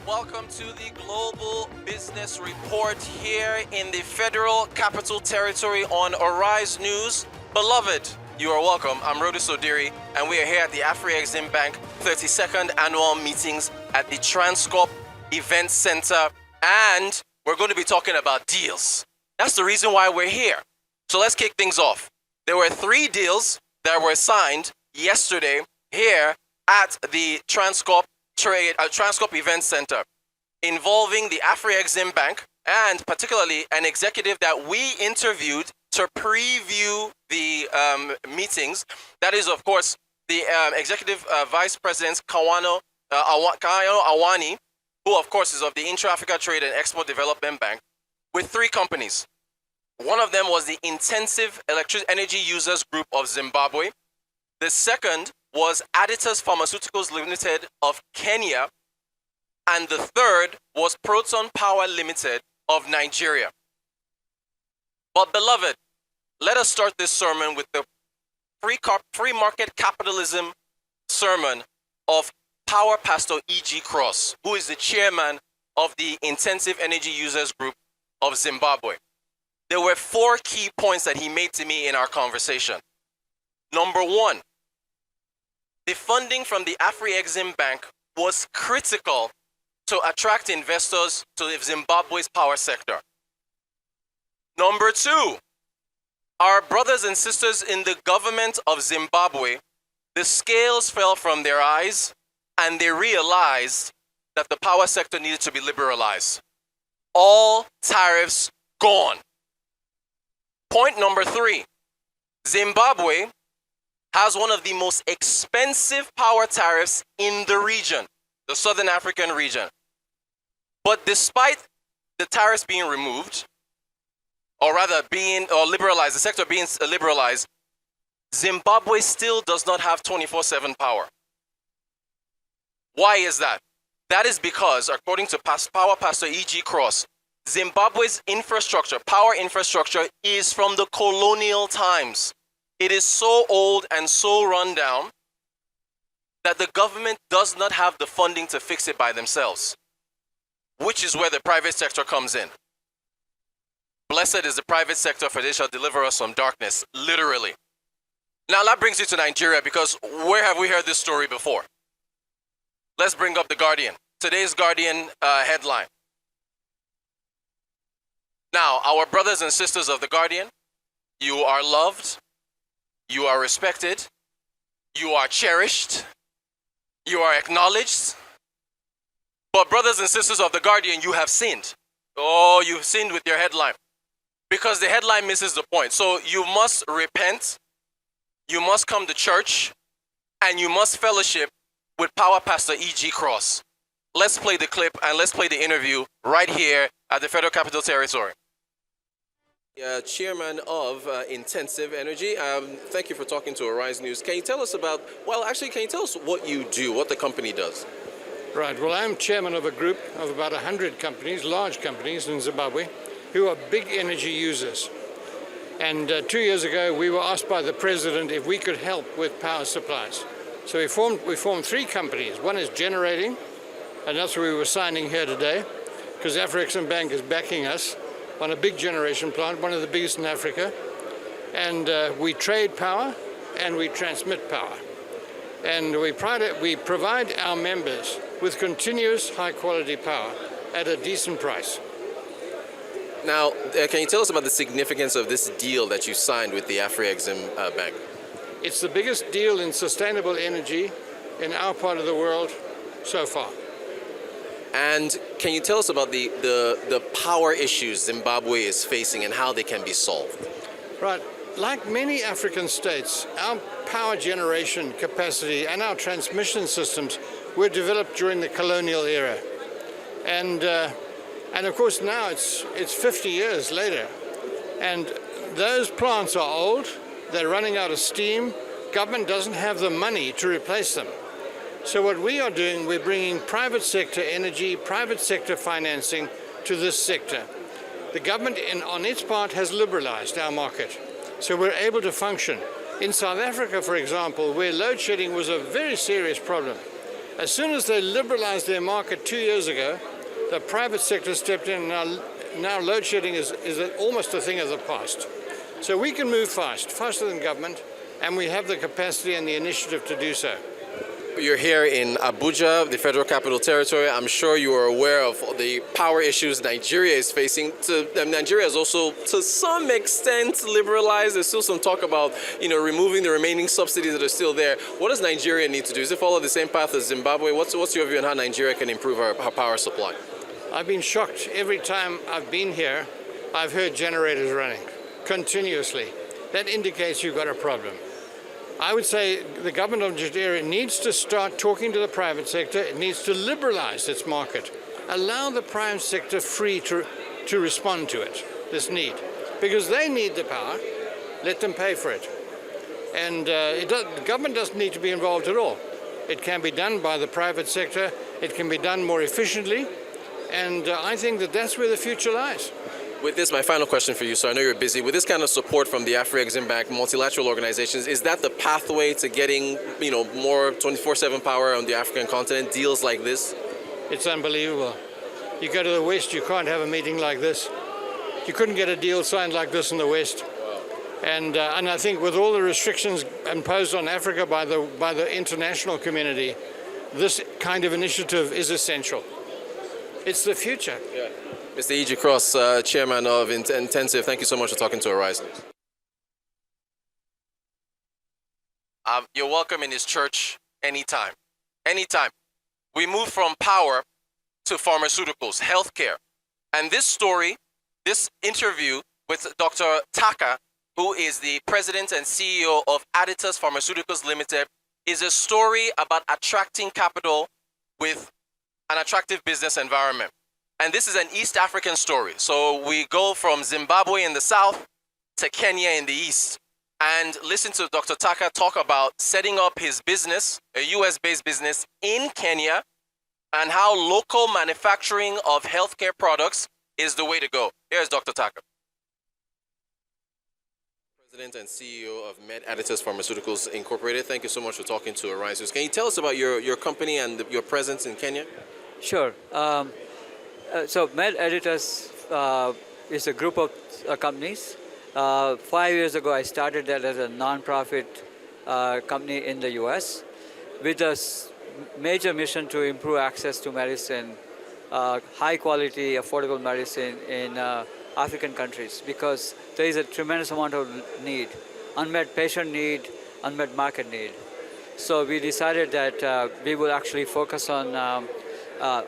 welcome to the Global Business Report here in the Federal Capital Territory on Arise News. Beloved, you are welcome. I'm Rhoda Sodiri, and we are here at the Afreximbank 32nd Annual Meetings at the Transcorp Event Center, and we're going to be talking about deals. That's the reason why we're here. So let's kick things off. There were 3 deals that were signed yesterday here at the Transcorp Event Center involving the Afreximbank and particularly an executive that we interviewed to preview the meetings. That is, of course, the Executive Vice President Kayo Awani, who, of course, is of the Intra-Africa Trade and Export Development Bank, with 3 companies. One of them was the Intensive Energy Users Group of Zimbabwe. The second was Aditas Pharmaceuticals Limited of Kenya, and the third was Proton Power Limited of Nigeria. But beloved, let us start this sermon with the free market capitalism sermon of Power Pastor E.G. Cross, who is the chairman of the Intensive Energy Users Group of Zimbabwe. There were 4 key points that he made to me in our conversation. Number 1, the funding from the Afreximbank was critical to attract investors to Zimbabwe's power sector. Number 2, our brothers and sisters in the government of Zimbabwe, the scales fell from their eyes and they realized that the power sector needed to be liberalized. All tariffs gone. Point number 3, Zimbabwe has one of the most expensive power tariffs in the region, the Southern African region. But despite the tariffs being removed, or rather liberalized, the sector being liberalized, Zimbabwe still does not have 24/7 power. Why is that? That is because, according to Power Pastor E.G. Cross, Zimbabwe's power infrastructure is from the colonial times. It is so old and so run down that the government does not have the funding to fix it by themselves, which is where the private sector comes in. Blessed is the private sector, for they shall deliver us from darkness, literally. Now that brings you to Nigeria, because where have we heard this story before? Let's bring up The Guardian. Today's Guardian headline. Now, our brothers and sisters of The Guardian, you are loved, you are respected, you are cherished, you are acknowledged. But brothers and sisters of The Guardian, you have sinned. Oh, you've sinned with your headline. Because the headline misses the point. So you must repent, you must come to church, and you must fellowship with Power Pastor E.G. Cross. Let's play the clip and let's play the interview right here at the Federal Capital Territory. Chairman of Intensive Energy, thank you for talking to Arise News. Can you tell us can you tell us what you do, what the company does? Right, well, I'm chairman of a group of about 100 companies, large companies in Zimbabwe, who are big energy users. And 2 years ago, we were asked by the president if we could help with power supplies. So we formed 3 companies. One is generating, and that's what we were signing here today, because Afreximbank is backing us on a big generation plant, one of the biggest in Africa. And we trade power and we transmit power. And we provide our members with continuous high quality power at a decent price. Now, can you tell us about the significance of this deal that you signed with the Afreximbank? It's the biggest deal in sustainable energy in our part of the world so far. And can you tell us about the power issues Zimbabwe is facing and how they can be solved? Right. Like many African states, our power generation capacity and our transmission systems were developed during the colonial era. And of course now it's 50 years later. And those plants are old, they're running out of steam, government doesn't have the money to replace them. So what we are doing, we're bringing private sector energy, private sector financing to this sector. The government, on its part, has liberalized our market. So we're able to function. In South Africa, for example, where load shedding was a very serious problem, As soon as they liberalized their market 2 years ago, the private sector stepped in. Now load shedding is almost a thing of the past. So we can move fast, faster than government, and we have the capacity and the initiative to do so. You're here in Abuja, the Federal Capital Territory. I'm sure you are aware of the power issues Nigeria is facing. Nigeria is also, to some extent, liberalized. There's still some talk about, removing the remaining subsidies that are still there. What does Nigeria need to do? Does it follow the same path as Zimbabwe? What's your view on how Nigeria can improve our power supply? I've been shocked. Every time I've been here, I've heard generators running continuously. That indicates you've got a problem. I would say the government of Nigeria needs to start talking to the private sector. It needs to liberalize its market. Allow the private sector free to respond to it, this need. Because they need the power, let them pay for it. And the government doesn't need to be involved at all. It can be done by the private sector. It can be done more efficiently. And I think that that's where the future lies. With this, my final question for you, so I know you're busy. With this kind of support from the Afreximbank, multilateral organizations, is that the pathway to getting, more 24/7 power on the African continent, deals like this? It's unbelievable. You go to the West, you can't have a meeting like this. You couldn't get a deal signed like this in the West. And I think with all the restrictions imposed on Africa by the international community, this kind of initiative is essential. It's the future. Yeah. Mr. E.G. Cross, Chairman of Intensive, thank you so much for talking to Arise News. You're welcome in his church anytime. Anytime. We move from power to pharmaceuticals, healthcare. And this story, this interview with Dr. Taka, who is the president and CEO of Aditas Pharmaceuticals Limited, is a story about attracting capital with an attractive business environment. And this is an East African story. So we go from Zimbabwe in the south to Kenya in the east. And listen to Dr. Taka talk about setting up his business, a US-based business in Kenya, and how local manufacturing of healthcare products is the way to go. Here's Dr. Taka. President and CEO of Med Aditas Pharmaceuticals Incorporated. Thank you so much for talking to Arise News. Can you tell us about your company and your presence in Kenya? Sure. So Med Aditas is a group of companies. 5 years ago, I started that as a non-profit company in the US with a major mission to improve access to medicine, high quality, affordable medicine in African countries, because there is a tremendous amount of need, unmet patient need, unmet market need. So we decided that we will actually focus on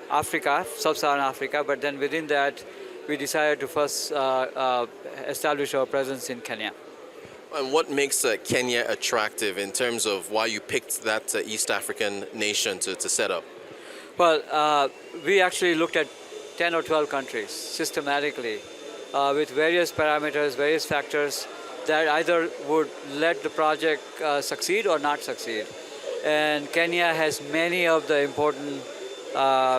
Africa, sub-Saharan Africa, but then within that, we decided to first establish our presence in Kenya. And what makes Kenya attractive in terms of why you picked that East African nation to set up? Well, we actually looked at 10 or 12 countries systematically with various parameters, various factors that either would let the project succeed or not succeed. And Kenya has many of the important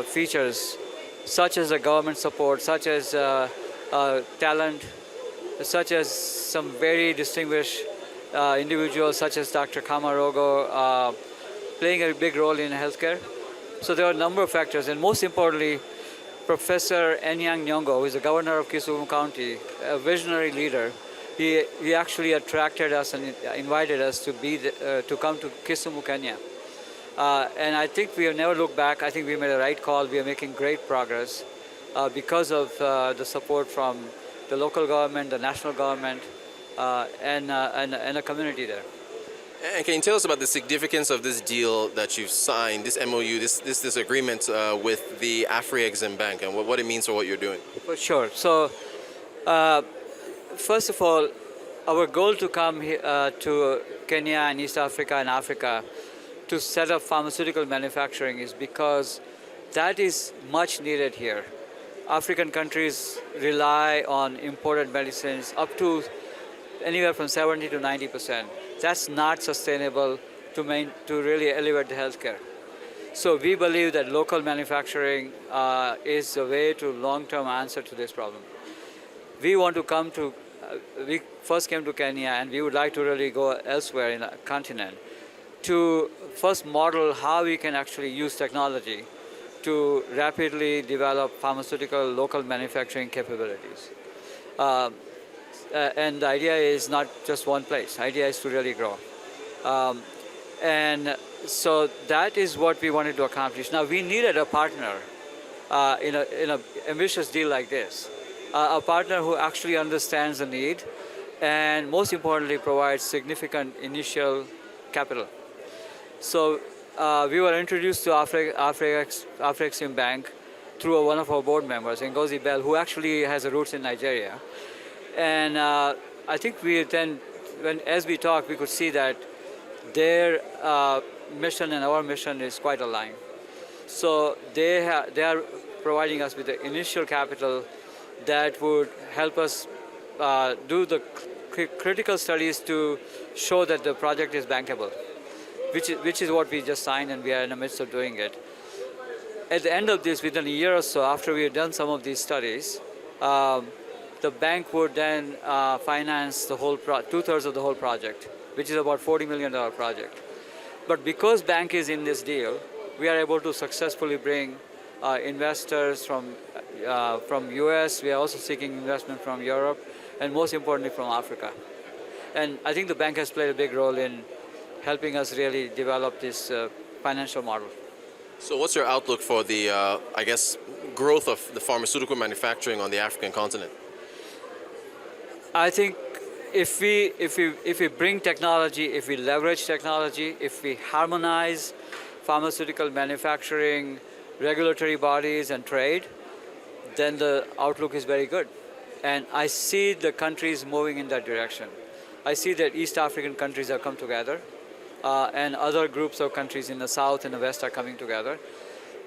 features, such as the government support, such as talent, such as some very distinguished individuals, such as Dr. Kamarogo, playing a big role in healthcare. So there are a number of factors, and most importantly, Professor Enyang Nyong'o, who is the governor of Kisumu County, a visionary leader, he actually attracted us and invited us to come to Kisumu, Kenya. And I think we have never looked back. I think we made a right call. We are making great progress because of the support from the local government, the national government, and the community there. And can you tell us about the significance of this deal that you've signed, this MOU, this agreement with the Afreximbank, and what it means for what you're doing? For sure. So, first of all, our goal to come to Kenya and East Africa and Africa to set up pharmaceutical manufacturing is because that is much needed here. African countries rely on imported medicines up to anywhere from 70 to 90%. That's not sustainable to really elevate the healthcare. So we believe that local manufacturing is a way to long-term answer to this problem. We want to come to, we first came to Kenya, and we would like to really go elsewhere in the continent to first model how we can actually use technology to rapidly develop pharmaceutical local manufacturing capabilities. And the idea is not just one place. The idea is to really grow. And so that is what we wanted to accomplish. Now, we needed a partner in an ambitious deal like this, a partner who actually understands the need and most importantly provides significant initial capital. So we were introduced to Afreximbank through one of our board members, Ngozi Bell, who actually has roots in Nigeria. And I think we then, as we talked, we could see that their mission and our mission is quite aligned. So they are providing us with the initial capital that would help us do the critical studies to show that the project is bankable, which is what we just signed, and we are in the midst of doing it. At the end of this, within a year or so, after we have done some of these studies, the bank would then finance the whole two-thirds of the whole project, which is about $40 million project. But because bank is in this deal, we are able to successfully bring investors from US. We are also seeking investment from Europe, and most importantly from Africa. And I think the bank has played a big role in helping us really develop this financial model. So what's your outlook for the, I guess, growth of the pharmaceutical manufacturing on the African continent? I think if we bring technology, if we leverage technology, if we harmonize pharmaceutical manufacturing, regulatory bodies and trade, then the outlook is very good. And I see the countries moving in that direction. I see that East African countries have come together, and other groups of countries in the South and the West are coming together.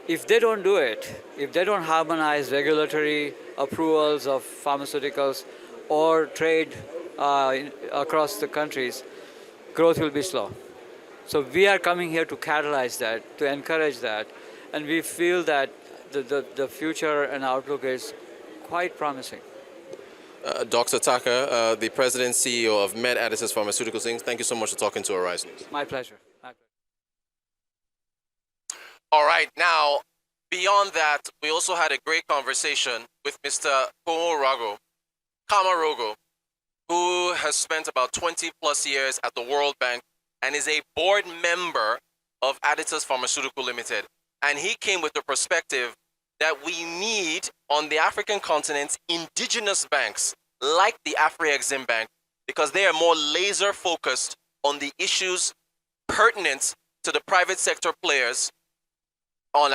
If they don't do it, if they don't harmonize regulatory approvals of pharmaceuticals or trade across the countries, growth will be slow. So we are coming here to catalyze that, to encourage that, and we feel that the future and outlook is quite promising. Dr. Taka, the President and CEO of Med Additives Pharmaceuticals Inc., thank you so much for talking to Arise News. My pleasure. All right, now, beyond that, we also had a great conversation with Mr. Kamarogo, who has spent about 20 plus years at the World Bank and is a board member of Additives Pharmaceutical Limited. And he came with the perspective that we need on the African continent indigenous banks like the Afreximbank, because they are more laser focused on the issues pertinent to the private sector players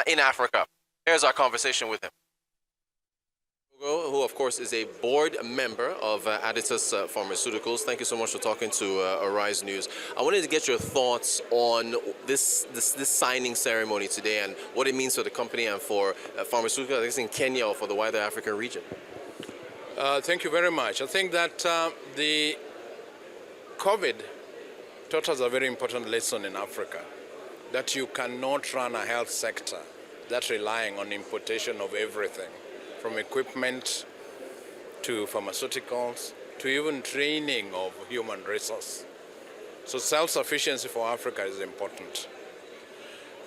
in Africa. Here's our conversation with him. Who, of course, is a board member of Additives Pharmaceuticals. Thank you so much for talking to Arise News. I wanted to get your thoughts on this signing ceremony today and what it means for the company and for pharmaceuticals in Kenya or for the wider African region. Thank you very much. I think that the COVID taught us a very important lesson in Africa, that you cannot run a health sector that's relying on importation of everything, from equipment to pharmaceuticals to even training of human resource. So self-sufficiency for Africa is important.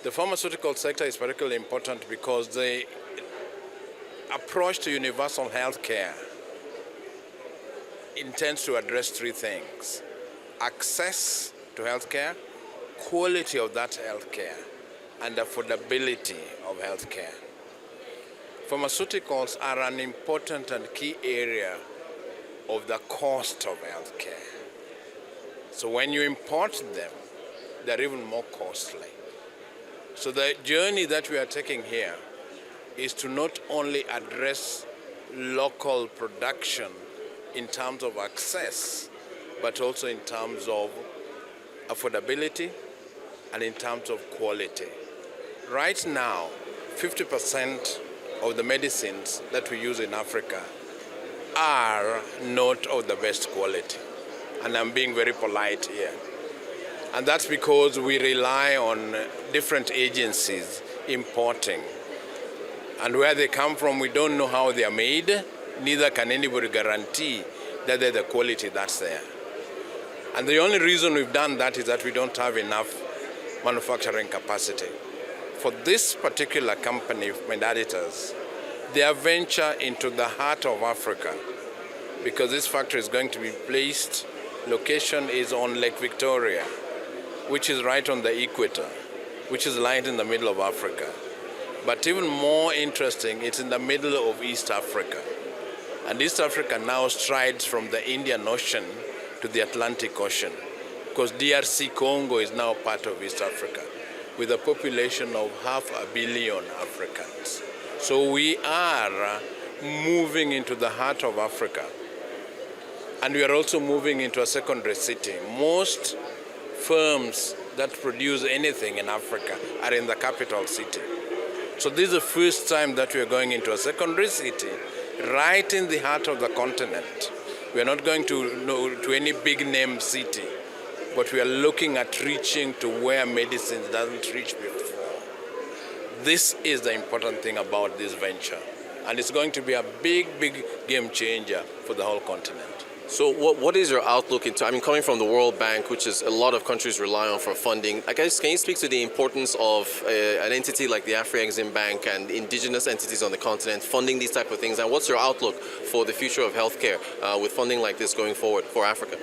The pharmaceutical sector is particularly important because the approach to universal health care intends to address three things: access to health care, quality of that health care, and affordability of health care. Pharmaceuticals are an important and key area of the cost of health care. So when you import them, they're even more costly. So the journey that we are taking here is to not only address local production in terms of access, but also in terms of affordability and in terms of quality. Right now, 50% of the medicines that we use in Africa are not of the best quality. And I'm being very polite here. And that's because we rely on different agencies importing. And where they come from, we don't know how they are made, neither can anybody guarantee that they're the quality that's there. And the only reason we've done that is that we don't have enough manufacturing capacity. For this particular company, Medaditors, their venture into the heart of Africa, because this factory is going to be placed, location is on Lake Victoria, which is right on the equator, which is right in the middle of Africa. But even more interesting, it's in the middle of East Africa. And East Africa now strides from the Indian Ocean to the Atlantic Ocean, because DRC Congo is now part of East Africa, with a population of 500 million Africans. So we are moving into the heart of Africa. And we are also moving into a secondary city. Most firms that produce anything in Africa are in the capital city. So this is the first time that we are going into a secondary city, right in the heart of the continent. We are not going to any big name city, but we are looking at reaching to where medicine doesn't reach before. This is the important thing about this venture. And it's going to be a big, big game changer for the whole continent. So what is your outlook into, I mean, coming from the World Bank, which is a lot of countries rely on for funding, I guess, can you speak to the importance of an entity like the Afreximbank and indigenous entities on the continent funding these type of things? And what's your outlook for the future of healthcare with funding like this going forward for Africa?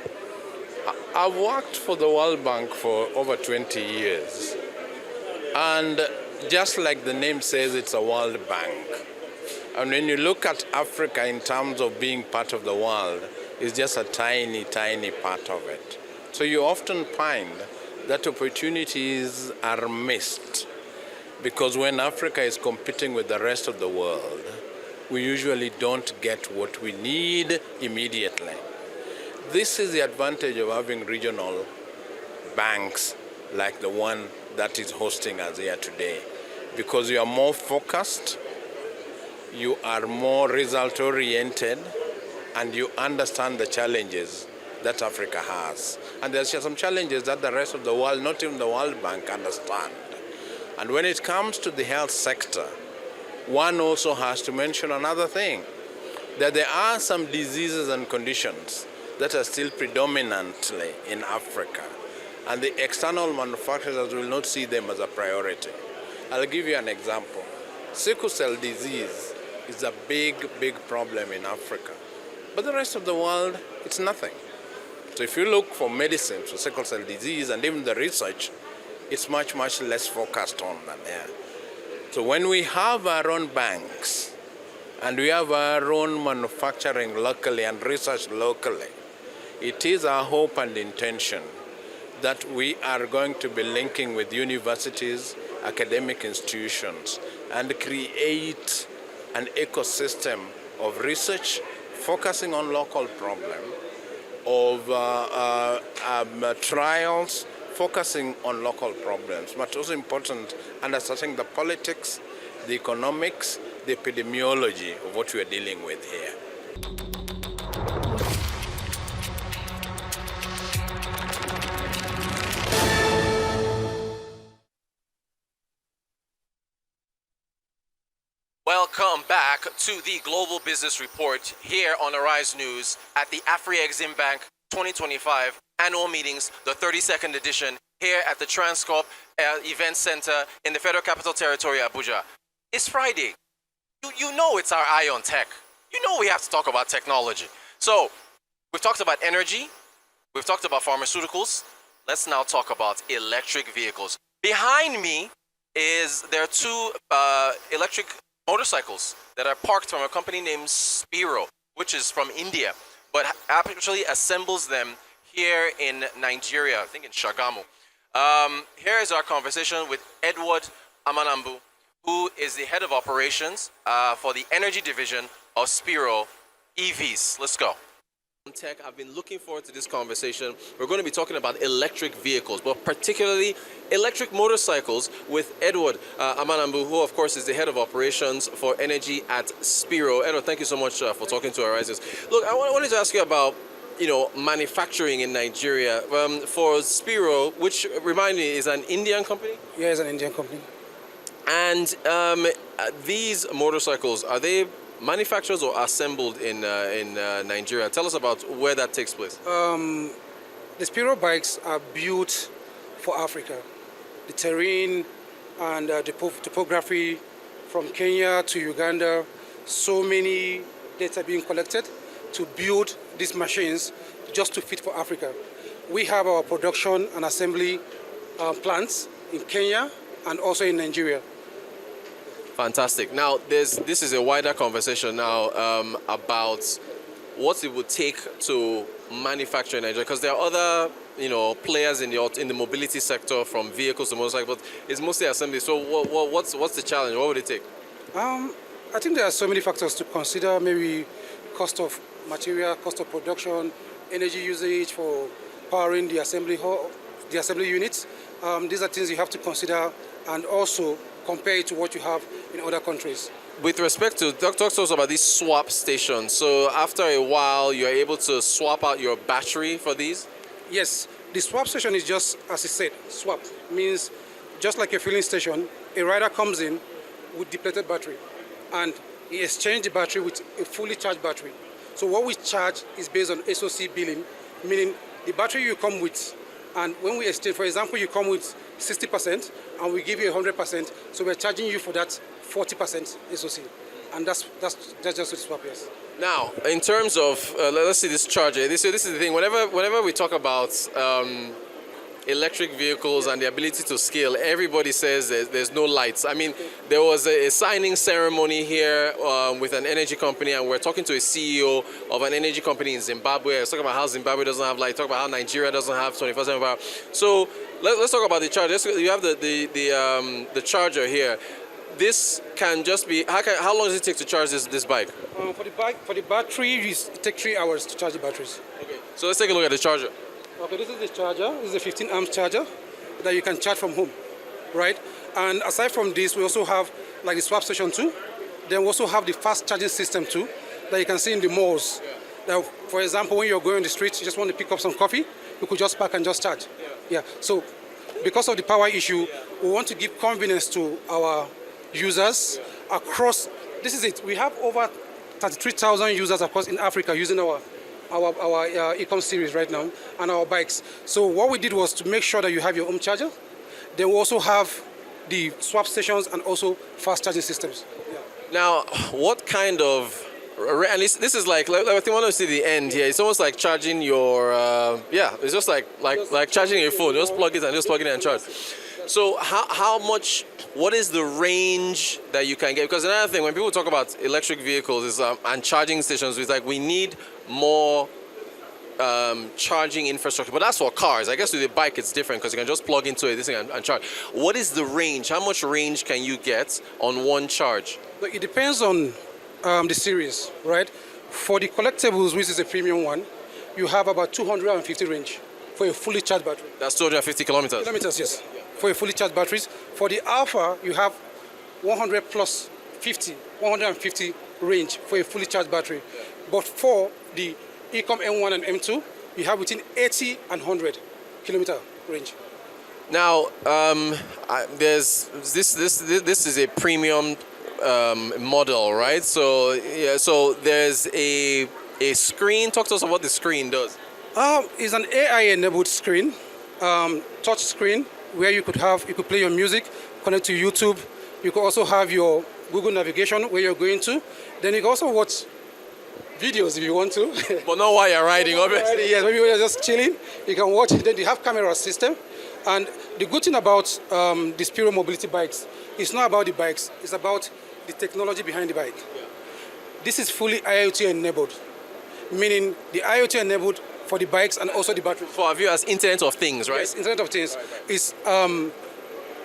I've worked for the World Bank for over 20 years. And just like the name says, it's a World Bank. And when you look at Africa in terms of being part of the world, it's just a tiny, tiny part of it. So you often find that opportunities are missed, because when Africa is competing with the rest of the world, we usually don't get what we need immediately. This is the advantage of having regional banks like the one that is hosting us here today, because you are more focused, you are more result-oriented, and you understand the challenges that Africa has. And there's some challenges that the rest of the world, not even the World Bank, understand. And when it comes to the health sector, one also has to mention another thing, that there are some diseases and conditions that are still predominantly in Africa, and the external manufacturers will not see them as a priority. I'll give you an example. Sickle cell disease is a big, big problem in Africa. But the rest of the world, it's nothing. So if you look for medicines for sickle cell disease and even the research, it's much, much less focused on than there. So when we have our own banks and we have our own manufacturing locally and research locally, it is our hope and intention that we are going to be linking with universities, academic institutions, and create an ecosystem of research focusing on local problems, of trials focusing on local problems, but also important, understanding the politics, the economics, the epidemiology of what we are dealing with here. Welcome back to the Global Business Report here on Arise News at the Afreximbank 2025 annual meetings, the 32nd edition, here at the Transcorp Event Center in the Federal Capital Territory, Abuja. It's Friday. You know it's our eye on tech. You know we have to talk about technology. So we've talked about energy. We've talked about pharmaceuticals. Let's now talk about electric vehicles. Behind me there are two electric motorcycles that are parked from a company named Spiro, which is from India, but actually assembles them here in Nigeria, I think in Shagamu. Here is our conversation with Edward Amanambu, who is the head of operations for the energy division of Spiro EVs. Let's go. Tech, I've been looking forward to this conversation. We're going to be talking about electric vehicles, but particularly electric motorcycles with Edward Amanambu, who of course is the head of operations for energy at Spiro. Edward, thank you so much for talking to our risers. Look, I wanted to ask you about manufacturing in Nigeria. For Spiro, which remind me is an Indian company? Yeah, it's an Indian company. And these motorcycles, are they manufactured or assembled in Nigeria? Tell us about where that takes place. The Spiro bikes are built for Africa. the terrain and the topography from Kenya to Uganda. So many data being collected to build these machines just to fit for Africa. We have our production and assembly plants in Kenya and also in Nigeria. Fantastic. Now, this is a wider conversation now about what it would take to manufacture in Nigeria, because there are other players in the mobility sector, from vehicles to motorcycles, but it's mostly assembly. So what's the challenge? What would it take? I think there are so many factors to consider. Maybe cost of material, cost of production, energy usage for powering the assembly units. These are things you have to consider, and also compare it to what you have in other countries. With respect to, talk to us about these swap stations. So after a while, you're able to swap out your battery for these? Yes, the swap station is just, as it said, swap. Means just like a filling station, a rider comes in with depleted battery and he exchanges the battery with a fully charged battery. So what we charge is based on SOC billing, meaning the battery you come with, and when we exchange, for example, you come with 60% and we give you 100%, so we're charging you for that 40% SOC. And that's just a swap, yes. Now, in terms of, let's see this charger. This is the thing. Whenever we talk about electric vehicles and the ability to scale, everybody says there's no lights. I mean, there was a signing ceremony here with an energy company, and we're talking to a CEO of an energy company in Zimbabwe. I was talking about how Zimbabwe doesn't have light. Talk about how Nigeria doesn't have 24/7 power. So let's talk about the charger. You have the charger here. This can just be, how long does it take to charge this bike? For the battery, it takes 3 hours to charge the batteries. Okay. So let's take a look at the charger. Okay, this is the charger. This is a 15 amp charger that you can charge from home, right? And aside from this, we also have like the swap station too. Then we also have the fast charging system too that you can see in the malls. Now, for example, when you're going on the street, you just want to pick up some coffee, you could just park and just charge. Yeah. So because of the power issue, we want to give convenience to our users across. This is it. We have over 33,000 users across in Africa using our Ecom series right now and our bikes. So what we did was to make sure that you have your own charger. Then we also have the swap stations and also fast charging systems. Yeah. Now, what kind of, and this is like I think I want to see the end here. It's almost like charging your, it's just like charging your phone. Just plug it in and charge. So how much, what is the range that you can get? Because another thing, when people talk about electric vehicles is, and charging stations, it's like we need more charging infrastructure. But that's for cars. I guess with a bike it's different because you can just plug into it and charge. What is the range? How much range can you get on one charge? But it depends on the series, right? For the collectibles, which is a premium one, you have about 250 range for a fully charged battery. That's 250 kilometers? Kilometers, yes. For a fully charged batteries. For the Alpha, you have 150 range for a fully charged battery. But for the Ecom M1 and M2, you have between 80 and 100 kilometer range. Now, there's this is a premium model, right? So yeah, so there's a screen. Talk to us about what the screen does. It's an AI-enabled screen, touch screen, where you could play your music, connect to YouTube. You could also have your Google navigation where you're going to. Then you can also watch videos if you want to. But not while you're riding, obviously. Yes, maybe when you're just chilling, you can watch it. Then you have camera system. And the good thing about the Spiro mobility bikes, it's not about the bikes, it's about the technology behind the bike. Yeah. This is fully IoT enabled, meaning the IoT enabled for the bikes and also the battery. For our viewers, Internet of Things, right? Yes, Internet of Things is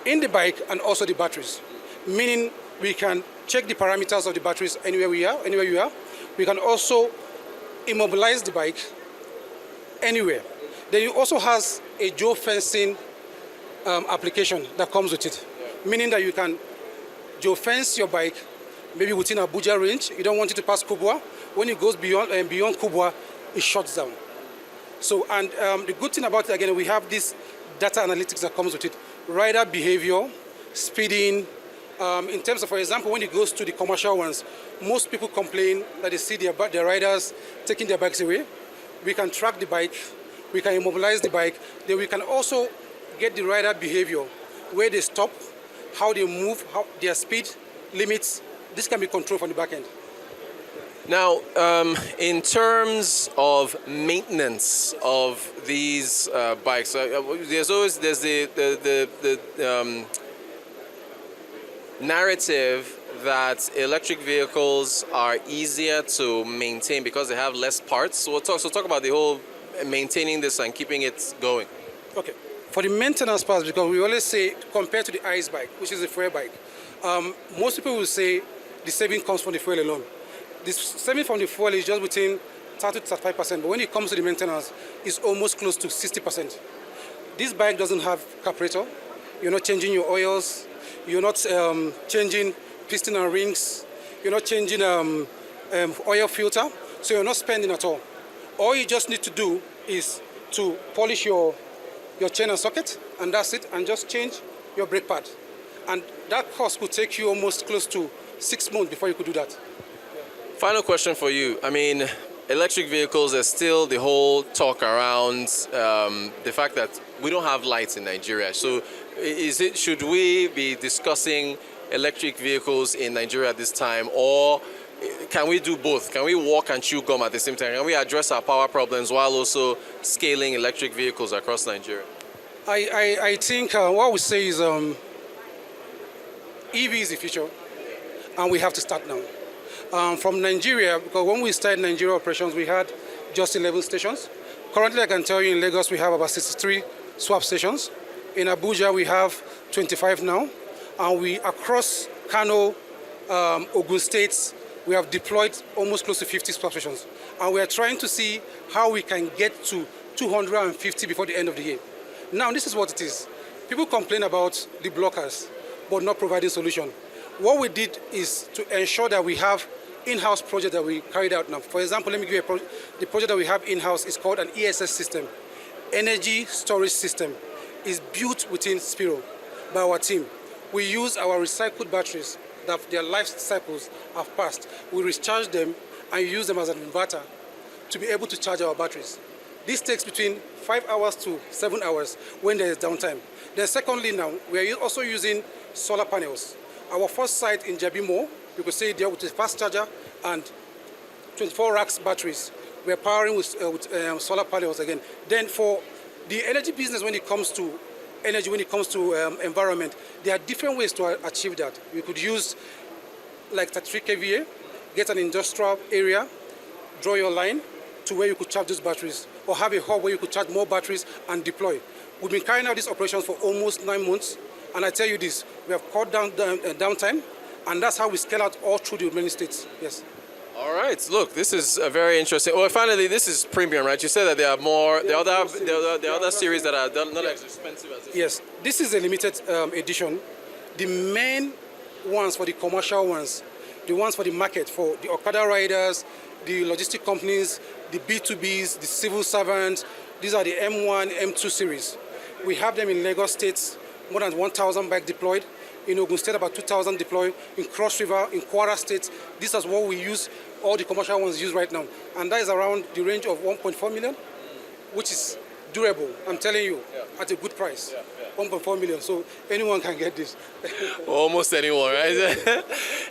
in the bike and also the batteries, meaning we can check the parameters of the batteries anywhere you are. We can also immobilize the bike anywhere. Then it also has a geofencing application that comes with it, meaning that you can geofence your bike maybe within Abuja range. You don't want it to pass Kubwa. When it goes beyond Kubwa, it shuts down. So, and the good thing about it, again, we have this data analytics that comes with it. Rider behavior, speeding. In terms of, for example, when it goes to the commercial ones, most people complain that they see their riders taking their bikes away. We can track the bike, we can immobilize the bike, then we can also get the rider behavior where they stop, how they move, how their speed limits. This can be controlled from the back end. Now, in terms of maintenance of these bikes, there's the narrative that electric vehicles are easier to maintain because they have less parts. So talk about the whole maintaining this and keeping it going. Okay. For the maintenance parts, because we always say compared to the ICE bike, which is a fuel bike, most people will say the saving comes from the fuel alone. The saving from the fuel is just between 30 to 35%, but when it comes to the maintenance, it's almost close to 60%. This bike doesn't have carburetor. You're not changing your oils. You're not changing piston and rings. You're not changing oil filter. So you're not spending at all. All you just need to do is to polish your chain and socket, and that's it, and just change your brake pad. And that cost could take you almost close to 6 months before you could do that. Final question for you. I mean, electric vehicles, there's still the whole talk around the fact that we don't have lights in Nigeria. So should we be discussing electric vehicles in Nigeria at this time, or can we do both? Can we walk and chew gum at the same time? Can we address our power problems while also scaling electric vehicles across Nigeria? I think what we say is EV is the future, and we have to start now. From Nigeria, because when we started Nigeria operations, we had just 11 stations. Currently, I can tell you in Lagos, we have about 63 swap stations. In Abuja, we have 25 now. And we, across Kano, Ogun states, we have deployed almost close to 50 swap stations. And we are trying to see how we can get to 250 before the end of the year. Now, this is what it is. People complain about the blockers, but not providing solution. What we did is to ensure that we have in-house project that we carried out now. For example, let me give you the project that we have in-house is called an ESS system, Energy Storage System. It's built within Spiro by our team. We use our recycled batteries that their life cycles have passed. We recharge them and use them as an inverter to be able to charge our batteries. This takes between 5 hours to 7 hours when there is downtime. Then secondly now, we are also using solar panels. Our first site in Jabimo, you could see there with a fast charger and 24 racks batteries. We are powering with solar panels again. Then for the energy business, when it comes to energy, when it comes to environment, there are different ways to achieve that. We could use like 33 kVA, get an industrial area, draw your line to where you could charge those batteries, or have a hub where you could charge more batteries and deploy. We've been carrying out these operations for almost 9 months. And I tell you this, we have cut down downtime, and that's how we scale out all through the remaining states. Yes. All right. Look, this is very interesting. Well, finally, this is premium, right? You said that there are more, the other series that are not as expensive as this. Yes. This is a limited edition. The main ones for the commercial ones, the ones for the market, for the Okada riders, the logistic companies, the B2Bs, the civil servants, these are the M1, M2 series. We have them in Lagos State, more than 1,000 bikes deployed. In Ogun State, about 2,000 deployed. In Cross River, in Kwara State, this is what we use, all the commercial ones use right now. And that is around the range of 1.4 million, which is durable, I'm telling you, at a good price. 1.4 million, so anyone can get this. Almost anyone, right?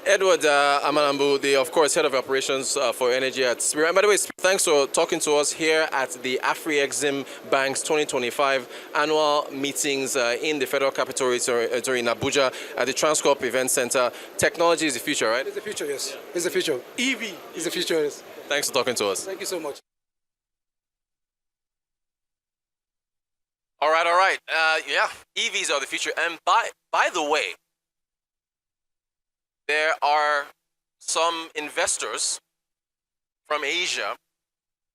Edward Amanambu, of course, Head of Operations for Energy at Spirit. And by the way, thanks for talking to us here at the Afreximbank's 2025 annual meetings in the Federal Capital Territory in Abuja at the Transcorp Event Center. Technology is the future, right? It's the future, yes. It's the future. EV is the future, yes. Thanks for talking to us. Thank you so much. All right. Yeah, EVs are the future. And by the way, there are some investors from Asia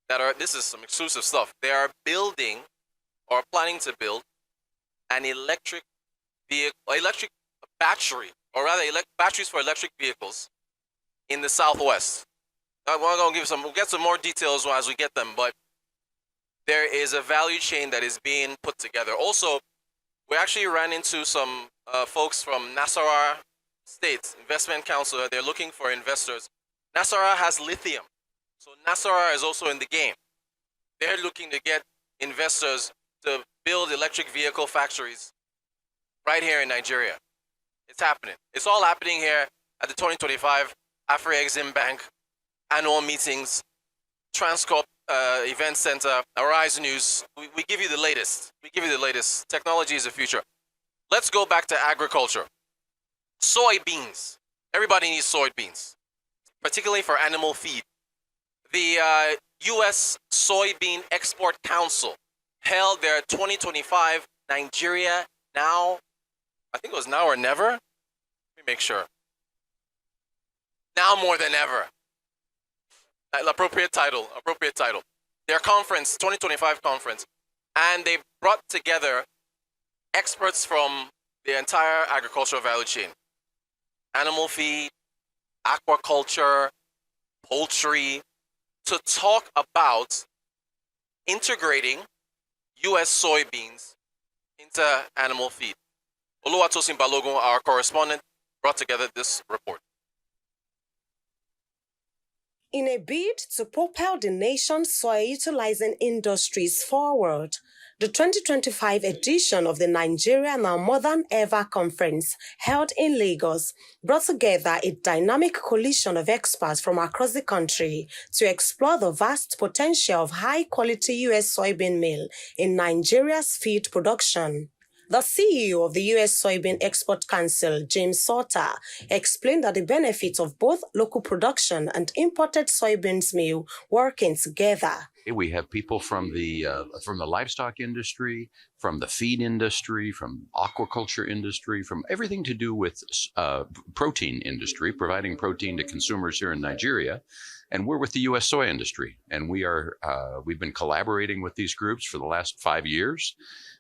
that are, this is some exclusive stuff, they are building or planning to build an electric vehicle, electric battery, or rather batteries for electric vehicles in the Southwest. I'm going to we'll get some more details as we get them, but there is a value chain that is being put together. Also, we actually ran into some folks from Nasarawa State Investment Council. They're looking for investors. Nasarawa has lithium, so Nasarawa is also in the game. They're looking to get investors to build electric vehicle factories right here in Nigeria. It's happening. It's all happening here at the 2025 Afreximbank annual meetings, Transcorp Event Center, Arise News. We give you the latest. We give you the latest. Technology is the future. Let's go back to agriculture. Soybeans. Everybody needs soybeans, particularly for animal feed. The U.S. Soybean Export Council held their 2025 Nigeria Now, I think it was Now or Never. Let me make sure. Now more than ever. Appropriate title. Their conference, 2025 conference, and they brought together experts from the entire agricultural value chain. Animal feed, aquaculture, poultry, to talk about integrating U.S. soybeans into animal feed. Oluwatosin Balogun, our correspondent, brought together this report. In a bid to propel the nation's soil-utilizing industries forward, the 2025 edition of the Nigeria Now More Than Ever conference, held in Lagos, brought together a dynamic coalition of experts from across the country to explore the vast potential of high-quality U.S. soybean meal in Nigeria's feed production. The CEO of the U.S. Soybean Export Council, James Sauter, explained that the benefits of both local production and imported soybeans meal working together. We have people from the livestock industry, from the feed industry, from aquaculture industry, from everything to do with protein industry, providing protein to consumers here in Nigeria. And we're with the U.S. soy industry, and we've been collaborating with these groups for the last 5 years.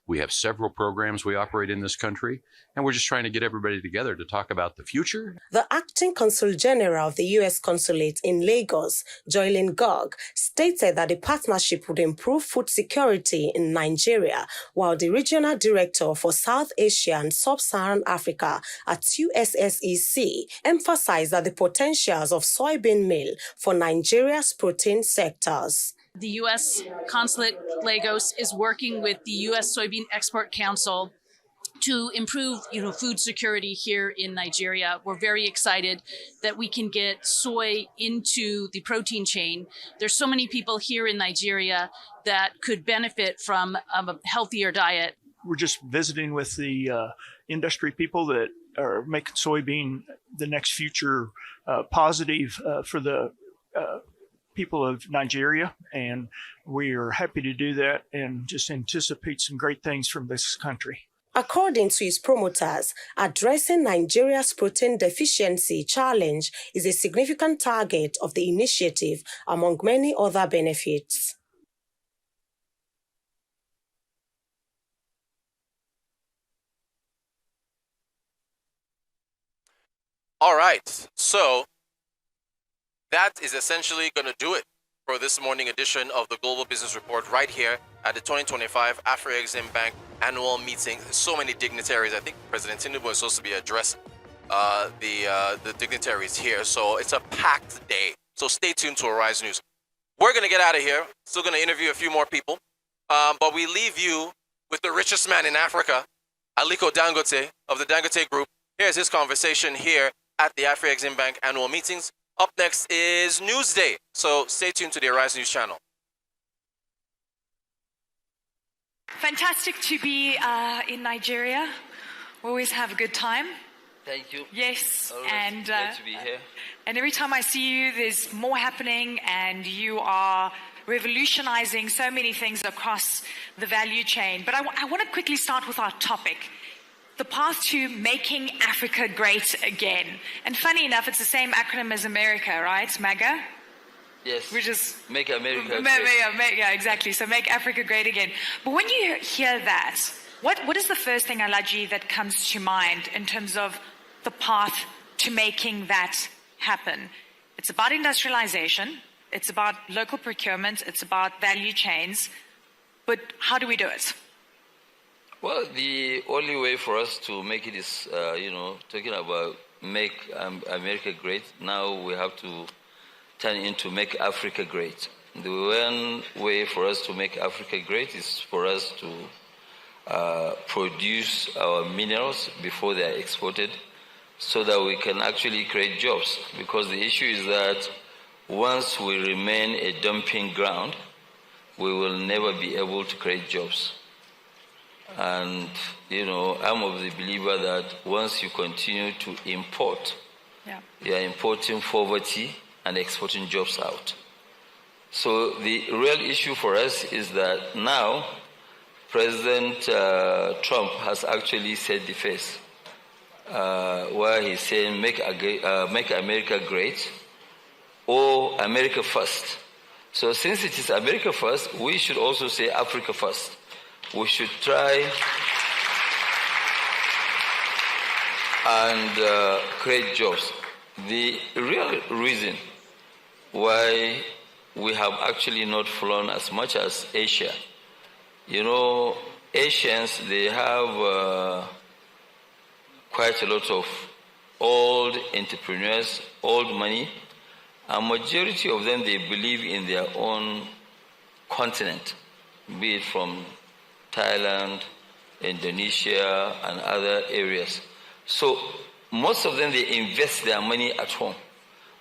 We have several programs we operate in this country, and we're just trying to get everybody together to talk about the future. The acting consul general of the U.S. consulate in Lagos, Joylyn Gog, stated that the partnership would improve food security in Nigeria, while the regional director for South Asia and Sub-Saharan Africa at USSEC emphasized that the potentials of soybean meal for Nigeria's protein sectors. The U.S. Consulate Lagos is working with the U.S. Soybean Export Council to improve, food security here in Nigeria. We're very excited that we can get soy into the protein chain. There's so many people here in Nigeria that could benefit from a healthier diet. We're just visiting with the industry people that are making soybean the next future positive for the people of Nigeria, and we are happy to do that and just anticipate some great things from this country. According to its promoters, addressing Nigeria's protein deficiency challenge is a significant target of the initiative, among many other benefits. All right, so that is essentially going to do it for this morning edition of the Global Business Report right here at the 2025 Afreximbank annual meeting. So many dignitaries. I think President Tinubu is supposed to be addressing the dignitaries here. So it's a packed day. So stay tuned to Arise News. We're going to get out of here. Still going to interview a few more people. But we leave you with the richest man in Africa, Aliko Dangote of the Dangote Group. Here's his conversation here at the Afreximbank annual meetings. Up next is Newsday, so stay tuned to the Arise News channel. Fantastic to be in Nigeria. We always have a good time. Thank you. Yes, Always and glad to be here. And every time I see you, there's more happening, and you are revolutionizing so many things across the value chain. But I want to quickly start with our topic. The path to making Africa great again. And funny enough, it's the same acronym as America, right? MAGA? Yes. We just make America great. Yeah, exactly. So make Africa great again. But when you hear that, what is the first thing, Alaji, that comes to mind in terms of the path to making that happen? It's about industrialization. It's about local procurement. It's about value chains. But how do we do it? Well, the only way for us to make it is, talking about make America great. Now we have to turn into make Africa great. The one way for us to make Africa great is for us to produce our minerals before they are exported, so that we can actually create jobs. Because the issue is that once we remain a dumping ground, we will never be able to create jobs. And, I'm of the believer that once you continue to import, you are importing poverty and exporting jobs out. So the real issue for us is that now President Trump has actually set the face, where he's saying make America great or America first. So since it is America first, we should also say Africa first. We should try and create jobs. The real reason why we have actually not flown as much as Asia, Asians, they have quite a lot of old entrepreneurs, old money, and majority of them, they believe in their own continent, be it from Thailand, Indonesia, and other areas. So most of them, they invest their money at home.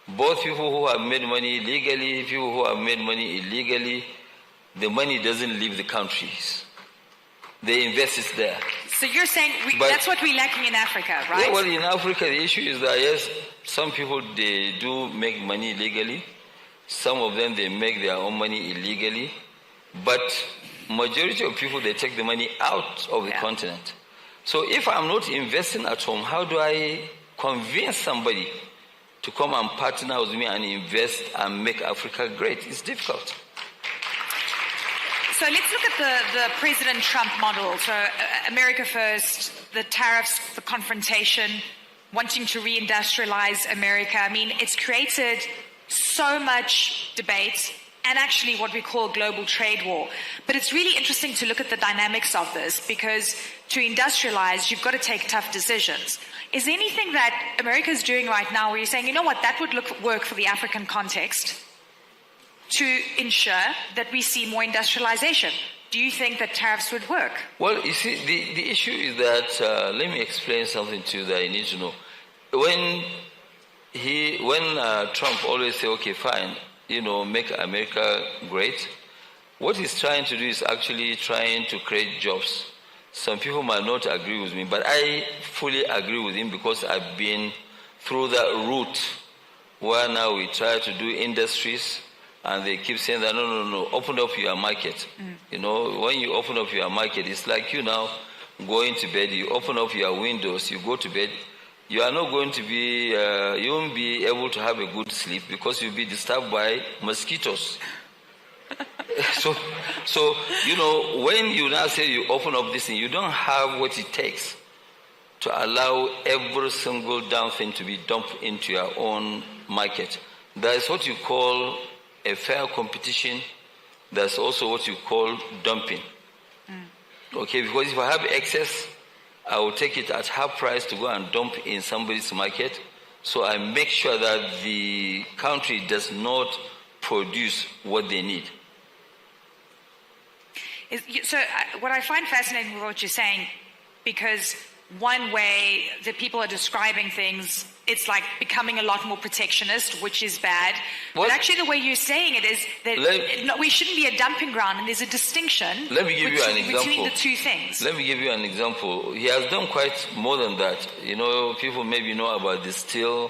Both people who have made money legally, people who have made money illegally, the money doesn't leave the countries. They invest it there. So you're saying that's what we're lacking in Africa, right? Yeah, well, in Africa, the issue is that, yes, some people, they do make money legally. Some of them, they make their own money illegally. But majority of people, they take the money out of the continent. So if I'm not investing at home, how do I convince somebody to come and partner with me and invest and make Africa great? It's difficult. So let's look at the President Trump model. So America first, the tariffs, the confrontation, wanting to reindustrialize America. I mean, it's created so much debate and actually what we call global trade war. But it's really interesting to look at the dynamics of this, because to industrialize, you've got to take tough decisions. Is there anything that America is doing right now where you're saying, you know what, that would work for the African context to ensure that we see more industrialization? Do you think that tariffs would work? Well, you see, the issue is that, let me explain something to you that you need to know. When Trump always say, okay, fine, make America great, what he's trying to do is actually trying to create jobs. Some people might not agree with me, but I fully agree with him, because I've been through that route where now we try to do industries and they keep saying that, no, open up your market. When you open up your market, it's like you now going to bed, you open up your windows, you go to bed, you are not going to be, you won't be able to have a good sleep because you'll be disturbed by mosquitoes. So, when you now say you open up this thing, you don't have what it takes to allow every single damn thing to be dumped into your own market. That is what you call a fair competition. That's also what you call dumping. Okay, because if I have excess, I will take it at half price to go and dump in somebody's market. So I make sure that the country does not produce what they need. So what I find fascinating with what you're saying, because one way that people are describing things, it's like becoming a lot more protectionist, which is bad. But actually the way you're saying it is that we shouldn't be a dumping ground, and there's a distinction between the two things. Let me give you an example. He has done quite more than that. People maybe know about the steel,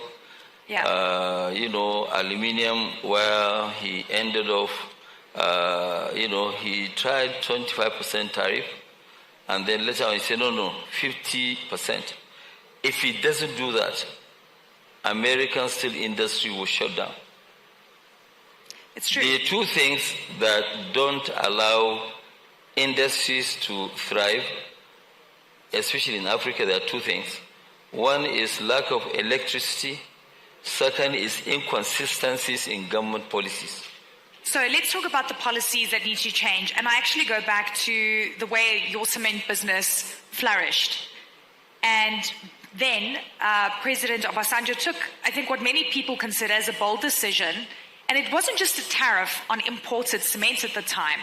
aluminium, where he ended off, he tried 25% tariff. And then later on he said, no, 50%. If he doesn't do that, American steel industry will shut down. It's true. There are two things that don't allow industries to thrive, especially in Africa. There are two things. One is lack of electricity. Second is inconsistencies in government policies. So let's talk about the policies that need to change. And I actually go back to the way your cement business flourished. And then President Obasanjo took, I think, what many people consider as a bold decision. And it wasn't just a tariff on imported cement at the time.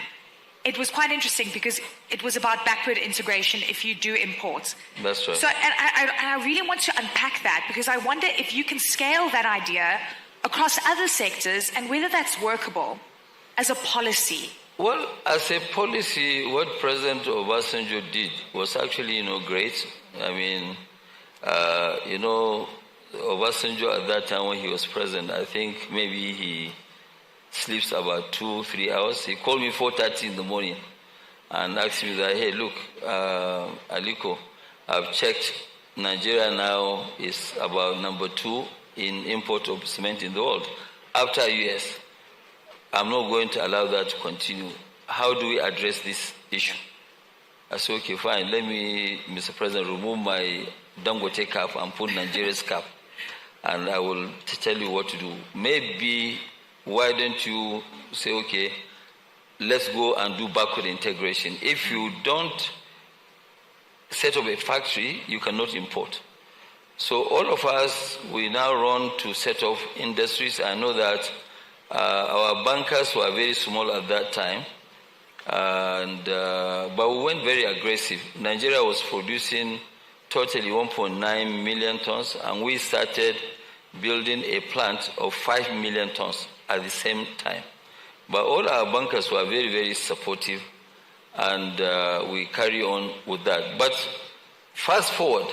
it was quite interesting because it was about backward integration if you do import. That's right. So, and I really want to unpack that because I wonder if you can scale that idea across other sectors and whether that's workable as a policy. Well, as a policy, what President Obasanjo did was actually, great. I mean, Obasanjo at that time when he was president, I think maybe he sleeps about 2-3 hours. He called me 4:30 in the morning and asked me that, hey, look, Aliko, I've checked. Nigeria now is about number 2 in import of cement in the world, after US. I'm not going to allow that to continue. How do we address this issue? I said, okay, fine. Let me, Mr. President, remove my Dangote cap and put Nigeria's cap. And I will tell you what to do. Maybe, why don't you say, okay, let's go and do backward integration. If you don't set up a factory, you cannot import. So all of us, we now run to set up industries. I know that our bankers were very small at that time, but we went very aggressive. Nigeria was producing totally 1.9 million tons, and we started building a plant of 5 million tons at the same time. But all our bankers were very, very supportive, and we carry on with that. But fast forward,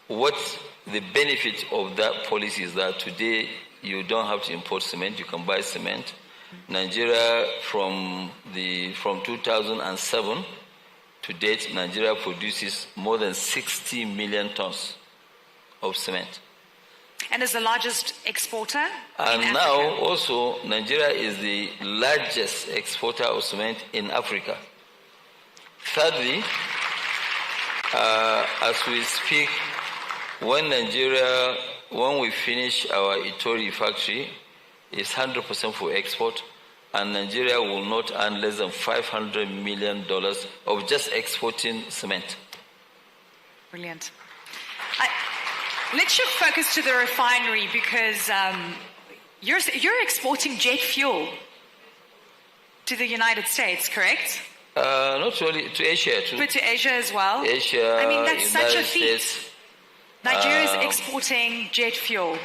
what the benefit of that policy is that today you don't have to import cement, you can buy cement. Nigeria, from 2007 to date, Nigeria produces more than 60 million tons of cement. And is the largest exporter and in now Africa. Also Nigeria is the largest exporter of cement in Africa. Thirdly, as we speak, when we finish our Itori factory, it's 100% for export, and Nigeria will not earn less than $500 million of just exporting cement. Brilliant. Let's shift focus to the refinery because you're exporting jet fuel to the United States, correct? Not only to Asia too. But to Asia as well? Asia, I mean, that's United such a feat. States. Nigeria is exporting jet fuel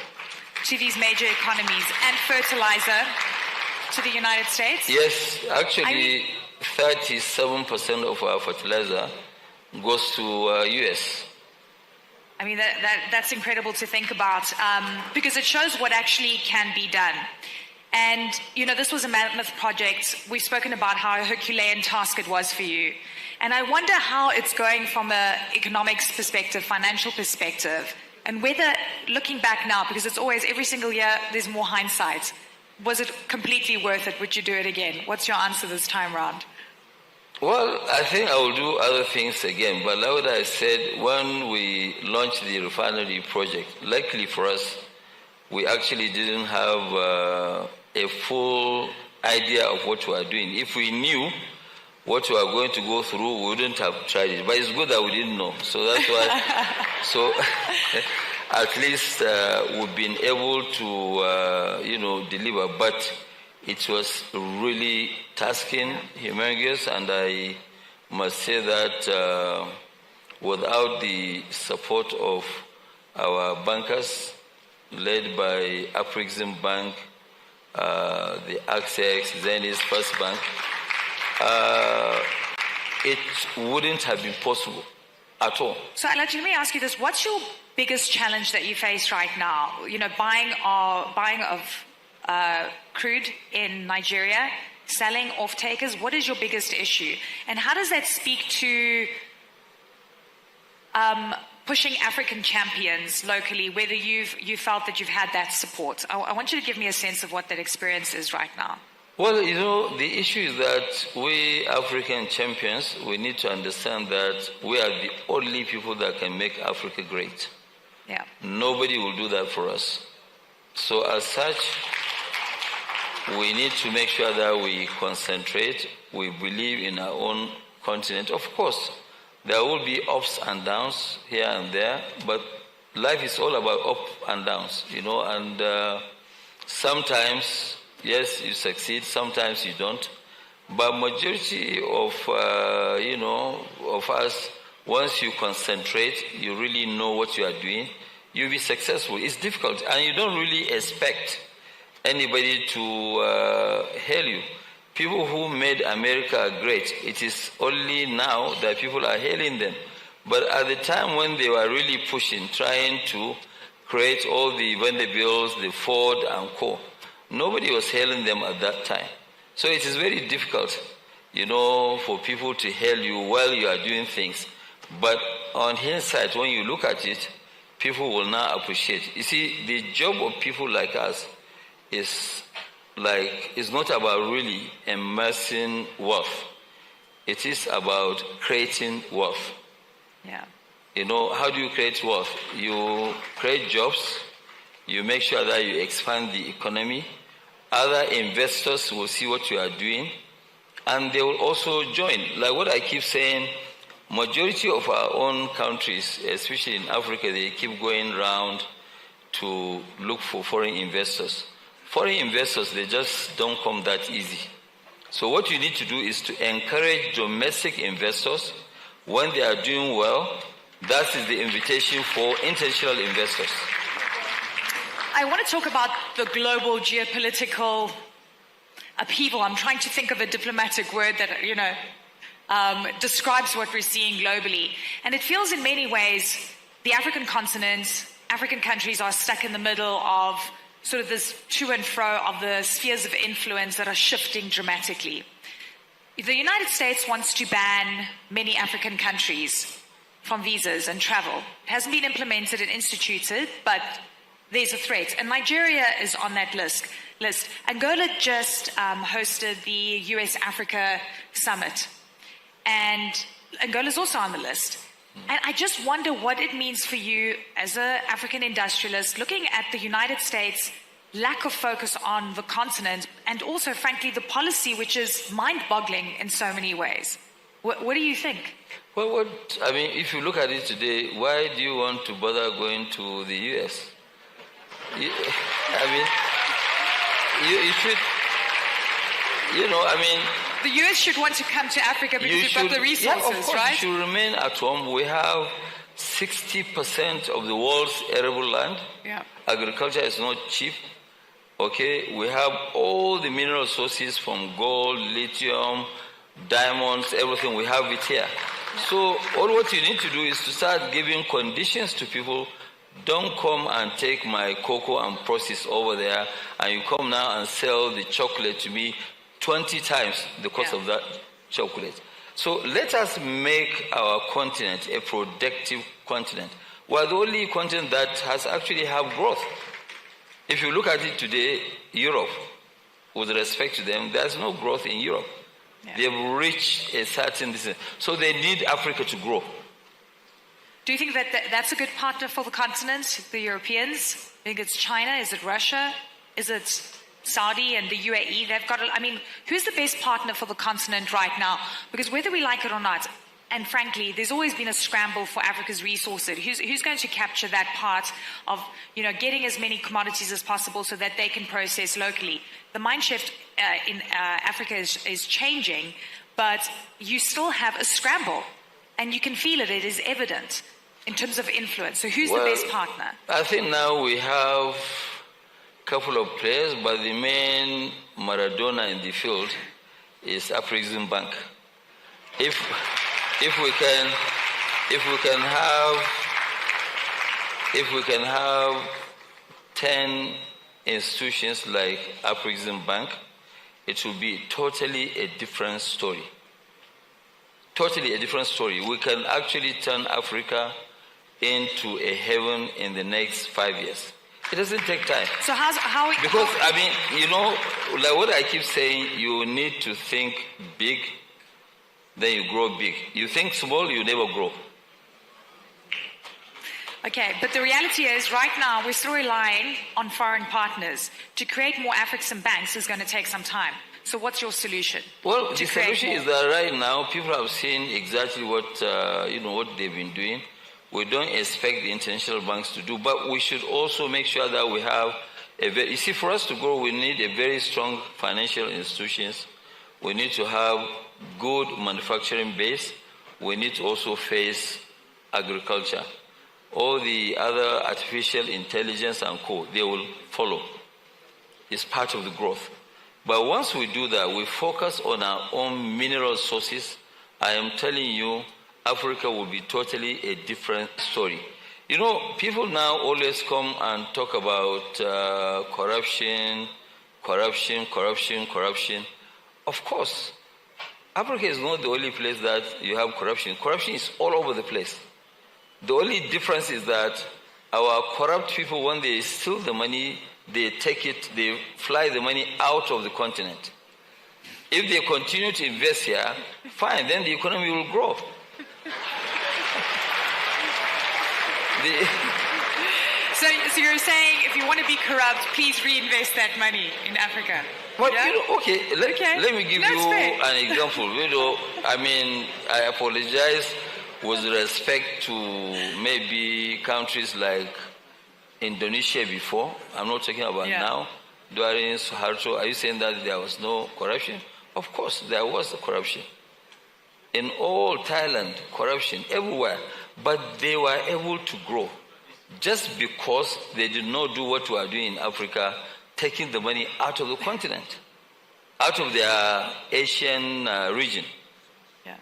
to these major economies and fertilizer to the United States? Yes, actually, 37% of our fertilizer goes to US. I mean, that's incredible to think about because it shows what actually can be done. And, this was a mammoth project. We've spoken about how a Herculean task it was for you. And I wonder how it's going from an economics perspective, financial perspective, and whether, looking back now, because it's always, every single year, there's more hindsight, was it completely worth it? Would you do it again? What's your answer this time round? Well, I think I will do other things again. But like what I said, when we launched the refinery project, luckily for us, we actually didn't have a full idea of what we are doing. If we knew what we are going to go through, we wouldn't have tried it. But it's good that we didn't know. So that's why. So at least we've been able to, deliver. But it was really tasking, humongous, and I must say that without the support of our bankers, led by Afreximbank, the Access, Zenith, First Bank, it wouldn't have been possible at all. So let me ask you this. What's your biggest challenge that you face right now? Buying of crude in Nigeria, selling off-takers. What is your biggest issue? And how does that speak to pushing African champions locally, whether you felt that you've had that support? I want you to give me a sense of what that experience is right now. Well, the issue is that we African champions, we need to understand that we are the only people that can make Africa great. Yeah. Nobody will do that for us. So as such, we need to make sure that we concentrate, we believe in our own continent. Of course, there will be ups and downs here and there, but life is all about up and downs, and sometimes, yes, you succeed, sometimes you don't. But majority of, of us, once you concentrate, you really know what you are doing, you'll be successful. It's difficult, and you don't really expect anybody to hail you. People who made America great, it is only now that people are hailing them. But at the time when they were really pushing, trying to create all the Vanderbilts, the Ford and Co., nobody was hailing them at that time. So it is very difficult, for people to hail you while you are doing things. But on hindsight, when you look at it, people will now appreciate. You see, the job of people like us is not about really amassing wealth. It is about creating wealth. Yeah. How do you create wealth? You create jobs, you make sure that you expand the economy. Other investors will see what you are doing, and they will also join. Like what I keep saying, majority of our own countries, especially in Africa, they keep going around to look for foreign investors. Foreign investors, they just don't come that easy. So what you need to do is to encourage domestic investors. When they are doing well, that is the invitation for international investors. I want to talk about the global geopolitical upheaval. I'm trying to think of a diplomatic word that, describes what we're seeing globally. And it feels in many ways the African continent, African countries are stuck in the middle of sort of this to and fro of the spheres of influence that are shifting dramatically. The United States wants to ban many African countries from visas and travel. It hasn't been implemented and instituted, but there's a threat. And Nigeria is on that list. Angola just hosted the US-Africa Summit. And Angola is also on the list. And I just wonder what it means for you as an African industrialist, looking at the United States' lack of focus on the continent, and also, frankly, the policy, which is mind-boggling in so many ways. What do you think? Well, if you look at it today, why do you want to bother going to the US? You should, the US should want to come to Africa because we've got the resources, yeah, of course, right? You should remain at home. We have 60% of the world's arable land. Yeah. Agriculture is not cheap. Okay, we have all the mineral sources from gold, lithium, diamonds, everything. We have it here. Yeah. So all what you need to do is to start giving conditions to people. Don't come and take my cocoa and process over there, and you come now and sell the chocolate to me 20 times the cost of that chocolate. So let us make our continent a productive continent. We're the only continent that has actually have growth. If you look at it today, Europe, with respect to them, there's no growth in Europe. Yeah. They've reached a certain distance. So they need Africa to grow. Do you think that that's a good partner for the continent, the Europeans? I think it's China, is it Russia? Is it Saudi and the UAE? Who's the best partner for the continent right now? Because whether we like it or not, and frankly, there's always been a scramble for Africa's resources. Who's going to capture that part of, getting as many commodities as possible so that they can process locally? The mind shift in Africa is changing, but you still have a scramble, and you can feel it. It is evident in terms of influence. So who's the best partner? I think now we have a couple of players, but the main Maradona in the field is Afreximbank. If we can have 10 institutions like Afreximbank, it will be totally a different story. Totally a different story. We can actually turn Africa into a heaven in the next 5 years. It doesn't take time. So because like what I keep saying, you need to think big, then you grow big. You think small, you never grow. Okay, but the reality is right now we're still relying on foreign partners. To create more Afreximbanks is going to take some time. So what's your solution? Well, the solution is that right now people have seen exactly what they've been doing. We don't expect the international banks to do, but we should also make sure that we have for us to grow, we need a very strong financial institutions We need to have good manufacturing base. We need to also face agriculture. All the other artificial intelligence and co, they will follow. It's part of the growth. But once we do that, we focus on our own mineral sources, I am telling you, Africa will be totally a different story. You know, people now always come and talk about corruption. Of course, Africa is not the only place that you have corruption. Corruption is all over the place. The only difference is that our corrupt people, when they steal the money, they take it, they fly the money out of the continent. If they continue to invest here, fine, then the economy will grow. So you're saying if you want to be corrupt, please reinvest that money in Africa? But, yeah? you know, let me give you an example. You know, I mean, I apologize with respect to maybe countries like Indonesia before. I'm not talking about now. During Suharto, are you saying that there was no corruption? Of course, there was corruption. In all Thailand, corruption everywhere. But they were able to grow just because they did not do what we are doing in Africa, taking the money out of the continent, out of their Asian region.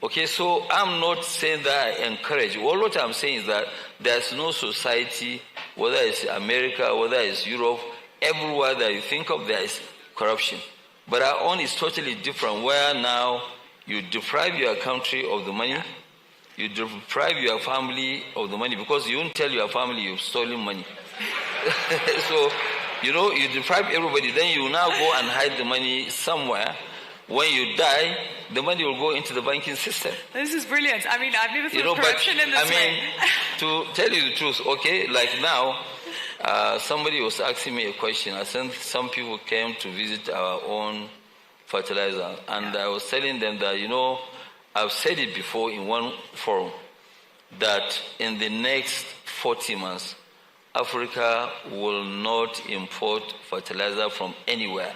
Okay, so I'm not saying that I encourage. All what I'm saying is that there's no society, whether it's America, whether it's Europe, everywhere that you think of, there is corruption. But our own is totally different, where now you deprive your country of the money, you deprive your family of the money, because you won't tell your family you've stolen money. So, you know, you deprive everybody, then you now go and hide the money somewhere. When you die, the money will go into the banking system. This is brilliant. I mean, I've never thought of corruption in this way. To tell you the truth, okay, like now, somebody was asking me a question. I said some people came to visit our own fertilizer, and I was telling them that, you know, I've said it before in one forum, that in the next 40 months, Africa will not import fertilizer from anywhere.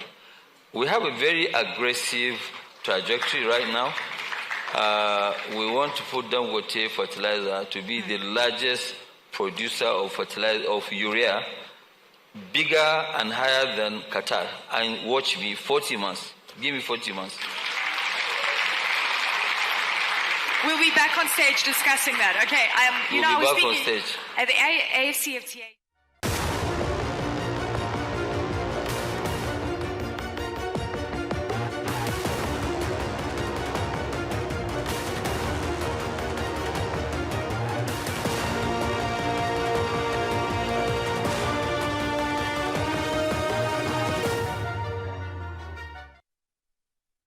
We have a very aggressive trajectory right now. We want to put Dangote fertilizer to be the largest producer of fertilizer, of urea, bigger and higher than Qatar. And watch me, 40 months. Give me 40 months. We'll be back on stage discussing that. Okay, I was speaking at the AFCFTA.